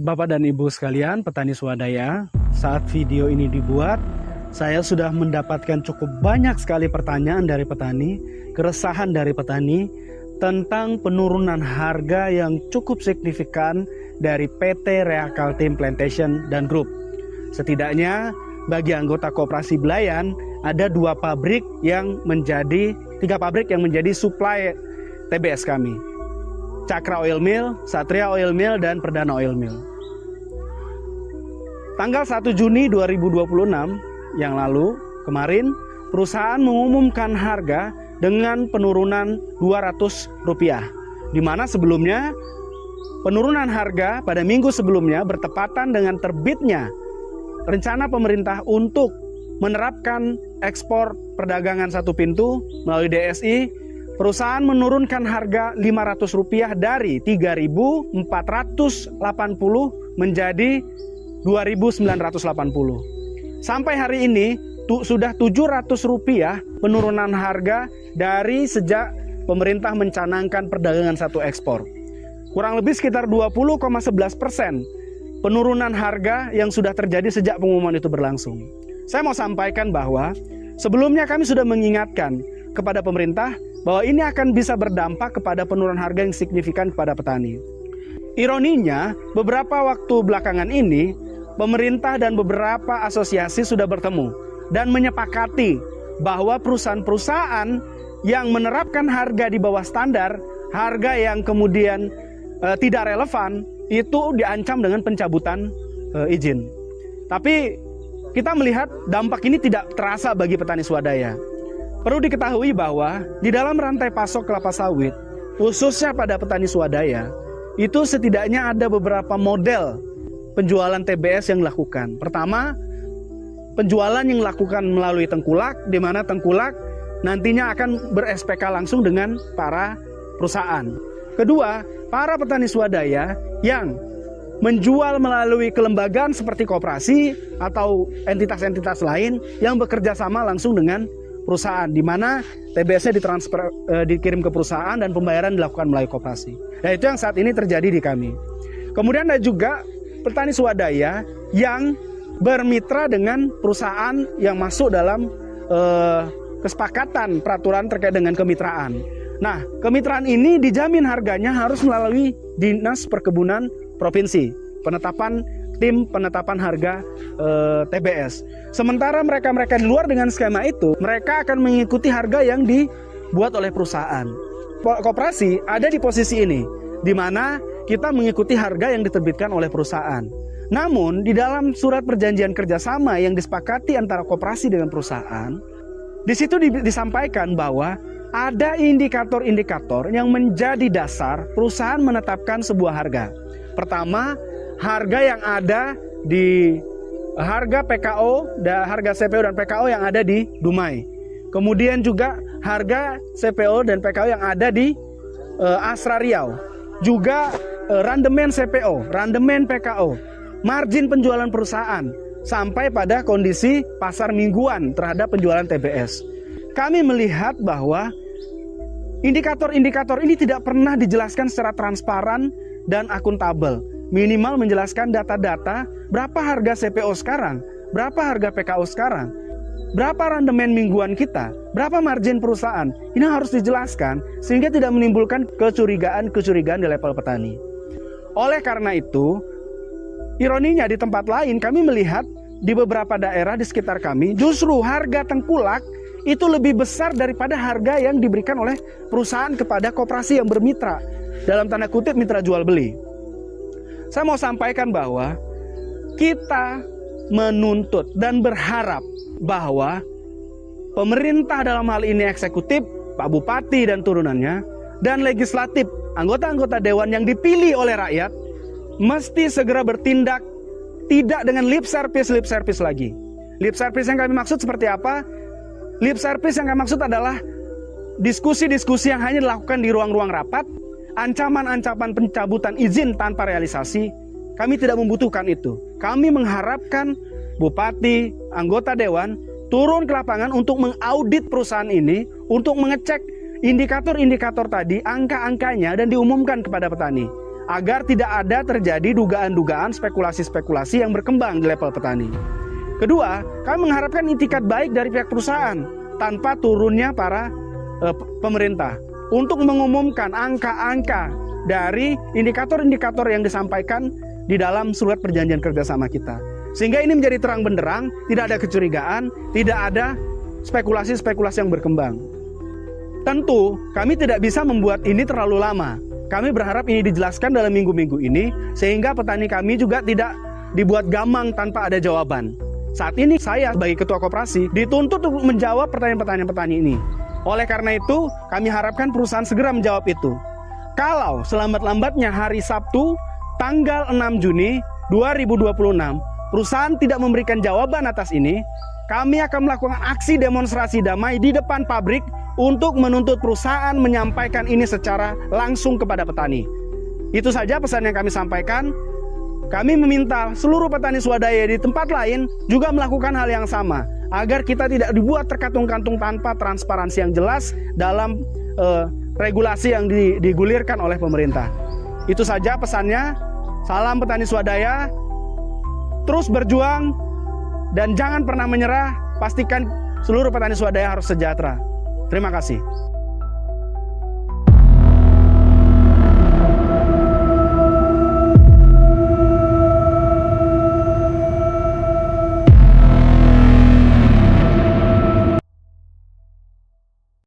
Bapak dan Ibu sekalian, petani swadaya, saat video ini dibuat, saya sudah mendapatkan cukup banyak sekali pertanyaan dari petani, keresahan dari petani tentang penurunan harga yang cukup signifikan dari PT Rea Kaltim Plantation dan Group. Setidaknya bagi anggota Koperasi Belayan ada tiga pabrik yang menjadi suplai TBS kami. Cakra Oil Mill, Satria Oil Mill, dan Perdana Oil Mill. Tanggal 1 Juni 2026 yang lalu, kemarin, perusahaan mengumumkan harga dengan penurunan Rp200, di mana sebelumnya penurunan harga pada minggu sebelumnya bertepatan dengan terbitnya rencana pemerintah untuk menerapkan ekspor perdagangan satu pintu melalui DSI. Perusahaan menurunkan harga Rp500 dari Rp3.480 menjadi Rp2.980. Sampai hari ini sudah Rp700 penurunan harga dari sejak pemerintah mencanangkan perdagangan satu ekspor. Kurang lebih sekitar 20,11% penurunan harga yang sudah terjadi sejak pengumuman itu berlangsung. Saya mau sampaikan bahwa sebelumnya kami sudah mengingatkan kepada pemerintah bahwa ini akan bisa berdampak kepada penurunan harga yang signifikan kepada petani. Ironinya, beberapa waktu belakangan ini, pemerintah dan beberapa asosiasi sudah bertemu dan menyepakati bahwa perusahaan-perusahaan yang menerapkan harga di bawah standar, harga yang kemudian tidak relevan, itu diancam dengan pencabutan izin. Tapi kita melihat dampak ini tidak terasa bagi petani swadaya. Perlu diketahui bahwa di dalam rantai pasok kelapa sawit, khususnya pada petani swadaya, itu setidaknya ada beberapa model penjualan TBS yang dilakukan. Pertama, penjualan yang dilakukan melalui tengkulak, di mana tengkulak nantinya akan ber-SPK langsung dengan para perusahaan. Kedua, para petani swadaya yang menjual melalui kelembagaan seperti koperasi atau entitas-entitas lain yang bekerja sama langsung dengan perusahaan, di mana TBS-nya dikirim ke perusahaan dan pembayaran dilakukan melalui koperasi. Nah, itu yang saat ini terjadi di kami. Kemudian ada juga petani swadaya yang bermitra dengan perusahaan yang masuk dalam kesepakatan peraturan terkait dengan kemitraan. Nah, kemitraan ini dijamin harganya harus melalui Dinas Perkebunan Provinsi, tim penetapan harga TBS. Sementara mereka di luar dengan skema itu, mereka akan mengikuti harga yang dibuat oleh perusahaan. Koperasi ada di posisi ini, di mana kita mengikuti harga yang diterbitkan oleh perusahaan. Namun, di dalam surat perjanjian kerjasama yang disepakati antara koperasi dengan perusahaan, di situ disampaikan bahwa ada indikator-indikator yang menjadi dasar perusahaan menetapkan sebuah harga. Pertama, harga yang ada di harga PKO, harga CPO dan PKO yang ada di Dumai. Kemudian juga harga CPO dan PKO yang ada di Asra Riau. Juga randemen CPO, randemen PKO, margin penjualan perusahaan, sampai pada kondisi pasar mingguan terhadap penjualan TBS. Kami melihat bahwa indikator-indikator ini tidak pernah dijelaskan secara transparan dan akuntabel. Minimal menjelaskan data-data berapa harga CPO sekarang, berapa harga PKO sekarang, berapa randemen mingguan kita, berapa margin perusahaan. Ini harus dijelaskan sehingga tidak menimbulkan kecurigaan di level petani. Oleh karena itu, ironinya di tempat lain kami melihat di beberapa daerah di sekitar kami justru harga tengkulak itu lebih besar daripada harga yang diberikan oleh perusahaan kepada koperasi yang bermitra, dalam tanda kutip mitra jual beli. Saya mau sampaikan bahwa kita menuntut dan berharap bahwa pemerintah dalam hal ini eksekutif, Pak Bupati dan turunannya, dan legislatif, anggota-anggota dewan yang dipilih oleh rakyat, mesti segera bertindak tidak dengan lip service lagi. Lip service yang kami maksud seperti apa? Lip service yang kami maksud adalah diskusi-diskusi yang hanya dilakukan di ruang-ruang rapat, ancaman-ancaman pencabutan izin tanpa realisasi. Kami tidak membutuhkan itu. Kami mengharapkan Bupati, anggota dewan turun ke lapangan untuk mengaudit perusahaan ini, untuk mengecek indikator-indikator tadi, angka-angkanya, dan diumumkan kepada petani. agar tidak ada terjadi dugaan-dugaan spekulasi-spekulasi yang berkembang di level petani. Kedua, kami mengharapkan itikat baik dari pihak perusahaan tanpa turunnya para pemerintah untuk mengumumkan angka-angka dari indikator-indikator yang disampaikan di dalam surat perjanjian kerjasama kita. Sehingga ini menjadi terang benderang, tidak ada kecurigaan, tidak ada spekulasi-spekulasi yang berkembang. Tentu, kami tidak bisa membuat ini terlalu lama. Kami berharap ini dijelaskan dalam minggu-minggu ini, sehingga petani kami juga tidak dibuat gamang tanpa ada jawaban. Saat ini saya sebagai ketua koperasi dituntut untuk menjawab pertanyaan-pertanyaan petani ini. Oleh karena itu, kami harapkan perusahaan segera menjawab itu. Kalau selambat-lambatnya hari Sabtu, tanggal 6 Juni 2026, perusahaan tidak memberikan jawaban atas ini, kami akan melakukan aksi demonstrasi damai di depan pabrik untuk menuntut perusahaan menyampaikan ini secara langsung kepada petani. Itu saja pesan yang kami sampaikan. Kami meminta seluruh petani swadaya di tempat lain juga melakukan hal yang sama, agar kita tidak dibuat terkatung-kantung tanpa transparansi yang jelas dalam regulasi yang digulirkan oleh pemerintah. Itu saja pesannya. Salam petani swadaya, terus berjuang dan jangan pernah menyerah. Pastikan seluruh petani swadaya harus sejahtera. Terima kasih.